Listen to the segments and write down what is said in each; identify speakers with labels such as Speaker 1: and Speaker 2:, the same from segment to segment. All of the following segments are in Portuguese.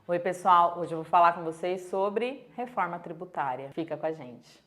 Speaker 1: Oi pessoal, hoje eu vou falar com vocês sobre reforma tributária. Fica com a gente.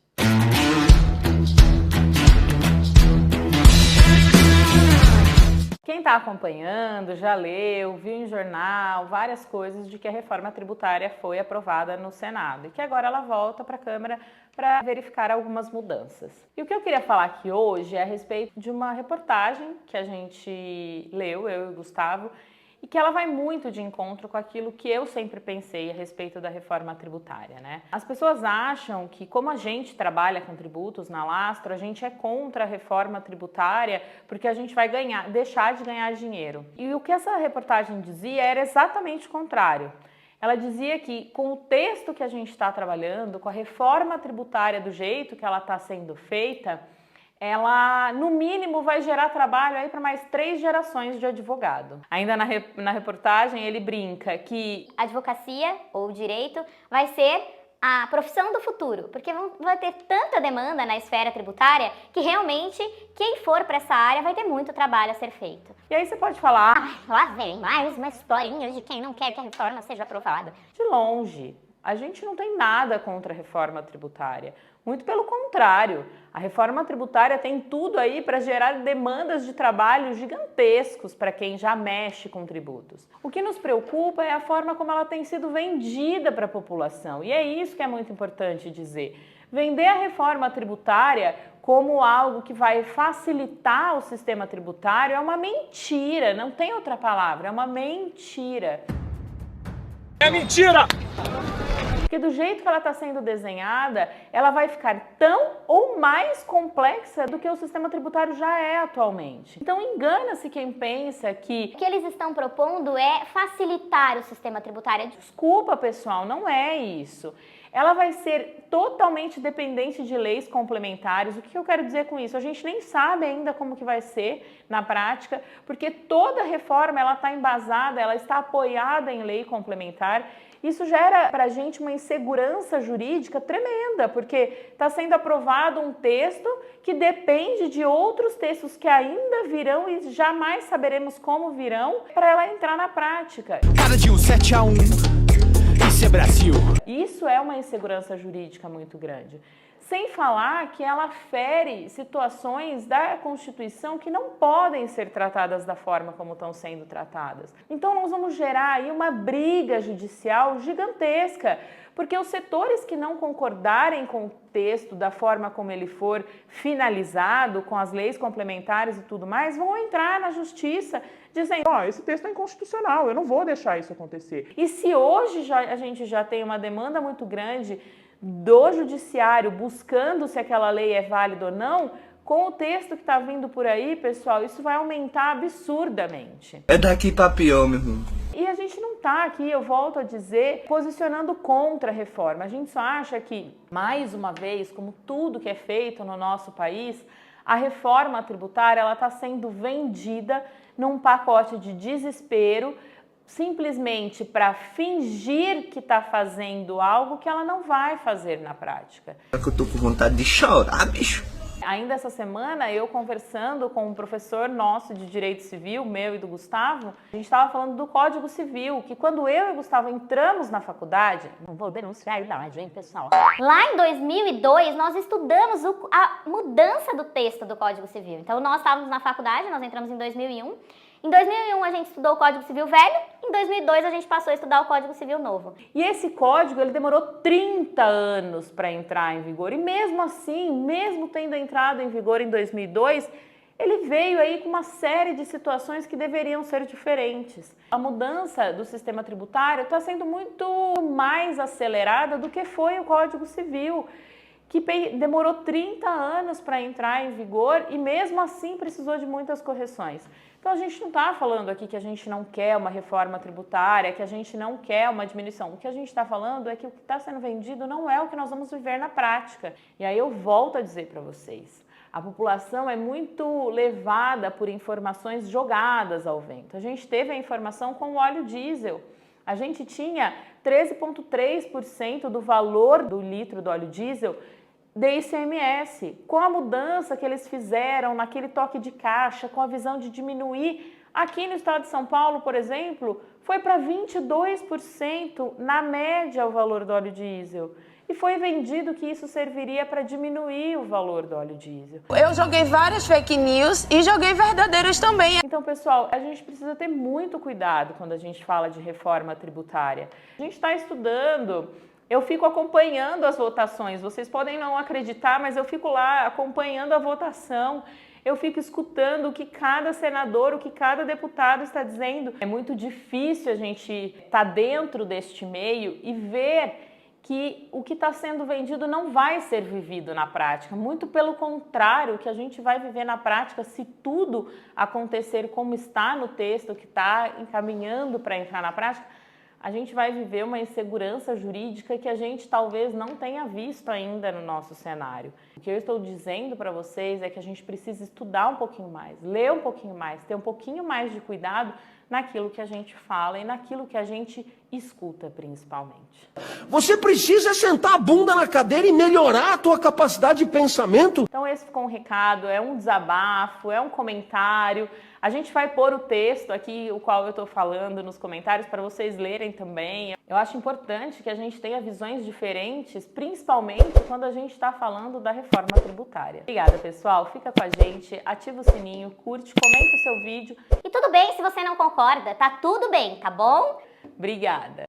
Speaker 1: Quem está acompanhando já leu, viu em jornal várias coisas de que a reforma tributária foi aprovada no Senado e que agora ela volta para a Câmara para verificar algumas mudanças. E o que eu queria falar aqui hoje é a respeito de uma reportagem que a gente leu, eu e o Gustavo, e que ela vai muito de encontro com aquilo que eu sempre pensei a respeito da reforma tributária, né? As pessoas acham que, como a gente trabalha com tributos na Lastro, a gente é contra a reforma tributária porque a gente vai deixar de ganhar dinheiro. E o que essa reportagem dizia era exatamente o contrário. Ela dizia que com o texto que a gente está trabalhando, com a reforma tributária do jeito que ela está sendo feita, ela, no mínimo, vai gerar trabalho aí para mais 3 gerações de advogado. Ainda na reportagem, ele brinca que
Speaker 2: a advocacia, ou o direito, vai ser a profissão do futuro, porque vai ter tanta demanda na esfera tributária que realmente quem for para essa área vai ter muito trabalho a ser feito.
Speaker 1: E aí você pode falar,
Speaker 2: lá vem mais uma historinha de quem não quer que a reforma seja aprovada.
Speaker 1: De longe, a gente não tem nada contra a reforma tributária. Muito pelo contrário, a reforma tributária tem tudo aí para gerar demandas de trabalho gigantescos para quem já mexe com tributos. O que nos preocupa é a forma como ela tem sido vendida para a população, e é isso que é muito importante dizer. Vender a reforma tributária como algo que vai facilitar o sistema tributário é uma mentira, não tem outra palavra, é uma mentira.
Speaker 3: É mentira!
Speaker 1: Porque do jeito que ela está sendo desenhada, ela vai ficar tão ou mais complexa do que o sistema tributário já é atualmente. Então engana-se quem pensa que
Speaker 2: o que eles estão propondo é facilitar o sistema tributário.
Speaker 1: Desculpa, pessoal, não é isso. Ela vai ser totalmente dependente de leis complementares. O que eu quero dizer com isso? A gente nem sabe ainda como que vai ser na prática, porque toda reforma ela está embasada, ela está apoiada em lei complementar. Isso gera para a gente uma insegurança jurídica tremenda, porque está sendo aprovado um texto que depende de outros textos que ainda virão e jamais saberemos como virão para ela entrar na prática.
Speaker 3: Cada dia 7-1, isso é Brasil.
Speaker 1: Isso é uma insegurança jurídica muito grande. Sem falar que ela fere situações da Constituição que não podem ser tratadas da forma como estão sendo tratadas. Então nós vamos gerar aí uma briga judicial gigantesca, porque os setores que não concordarem com o texto da forma como ele for finalizado, com as leis complementares e tudo mais, vão entrar na justiça dizendo: esse texto é inconstitucional, eu não vou deixar isso acontecer. E se hoje a gente já tem uma demanda muito grande do judiciário buscando se aquela lei é válida ou não, com o texto que está vindo por aí, pessoal, isso vai aumentar absurdamente.
Speaker 4: É daqui para pior, meu irmão.
Speaker 1: E a gente não está aqui, eu volto a dizer, posicionando contra a reforma. A gente só acha que, mais uma vez, como tudo que é feito no nosso país, a reforma tributária ela está sendo vendida num pacote de desespero, simplesmente para fingir que está fazendo algo que ela não vai fazer na prática.
Speaker 4: É que eu tô com vontade de chorar, bicho.
Speaker 1: Ainda essa semana, eu conversando com um professor nosso de Direito Civil, meu e do Gustavo, a gente estava falando do Código Civil, que quando eu e o Gustavo entramos na faculdade, não vou denunciar idade, hein, pessoal?
Speaker 2: Lá em 2002, nós estudamos a mudança do texto do Código Civil. Então, nós estávamos na faculdade, nós entramos em 2001. Em 2001 a gente estudou o Código Civil velho, em 2002 a gente passou a estudar o Código Civil novo.
Speaker 1: E esse código ele demorou 30 anos para entrar em vigor e mesmo assim, mesmo tendo entrado em vigor em 2002, ele veio aí com uma série de situações que deveriam ser diferentes. A mudança do sistema tributário está sendo muito mais acelerada do que foi o Código Civil, que demorou 30 anos para entrar em vigor e mesmo assim precisou de muitas correções. Então a gente não está falando aqui que a gente não quer uma reforma tributária, que a gente não quer uma diminuição. O que a gente está falando é que o que está sendo vendido não é o que nós vamos viver na prática. E aí eu volto a dizer para vocês, a população é muito levada por informações jogadas ao vento. A gente teve a informação com o óleo diesel. A gente tinha 13,3% do valor do litro do óleo diesel de ICMS. Com a mudança que eles fizeram naquele toque de caixa, com a visão de diminuir Aqui no estado de São Paulo, por exemplo, foi para 22% na média o valor do óleo diesel. E foi vendido que isso serviria para diminuir o valor do óleo diesel.
Speaker 5: Eu joguei várias fake news e joguei verdadeiras também.
Speaker 1: Então, pessoal, a gente precisa ter muito cuidado quando a gente fala de reforma tributária. A gente está estudando, eu fico acompanhando as votações. Vocês podem não acreditar, mas eu fico lá acompanhando a votação. Eu fico escutando o que cada senador, o que cada deputado está dizendo. É muito difícil a gente estar dentro deste meio e ver que o que está sendo vendido não vai ser vivido na prática. Muito pelo contrário, o que a gente vai viver na prática, se tudo acontecer como está no texto, que está encaminhando para entrar na prática, a gente vai viver uma insegurança jurídica que a gente talvez não tenha visto ainda no nosso cenário. O que eu estou dizendo para vocês é que a gente precisa estudar um pouquinho mais, ler um pouquinho mais, ter um pouquinho mais de cuidado naquilo que a gente fala e naquilo que a gente escuta, principalmente.
Speaker 6: Você precisa sentar a bunda na cadeira e melhorar a tua capacidade de pensamento.
Speaker 1: Então esse ficou um recado, é um desabafo, é um comentário. A gente vai pôr o texto aqui, o qual eu estou falando nos comentários, para vocês lerem também. Eu acho importante que a gente tenha visões diferentes, principalmente quando a gente está falando da reforma tributária. Obrigada, pessoal. Fica com a gente, ativa o sininho, curte, comenta o seu vídeo.
Speaker 2: E tudo bem se você não concorda, tá tudo bem, tá bom?
Speaker 1: Obrigada.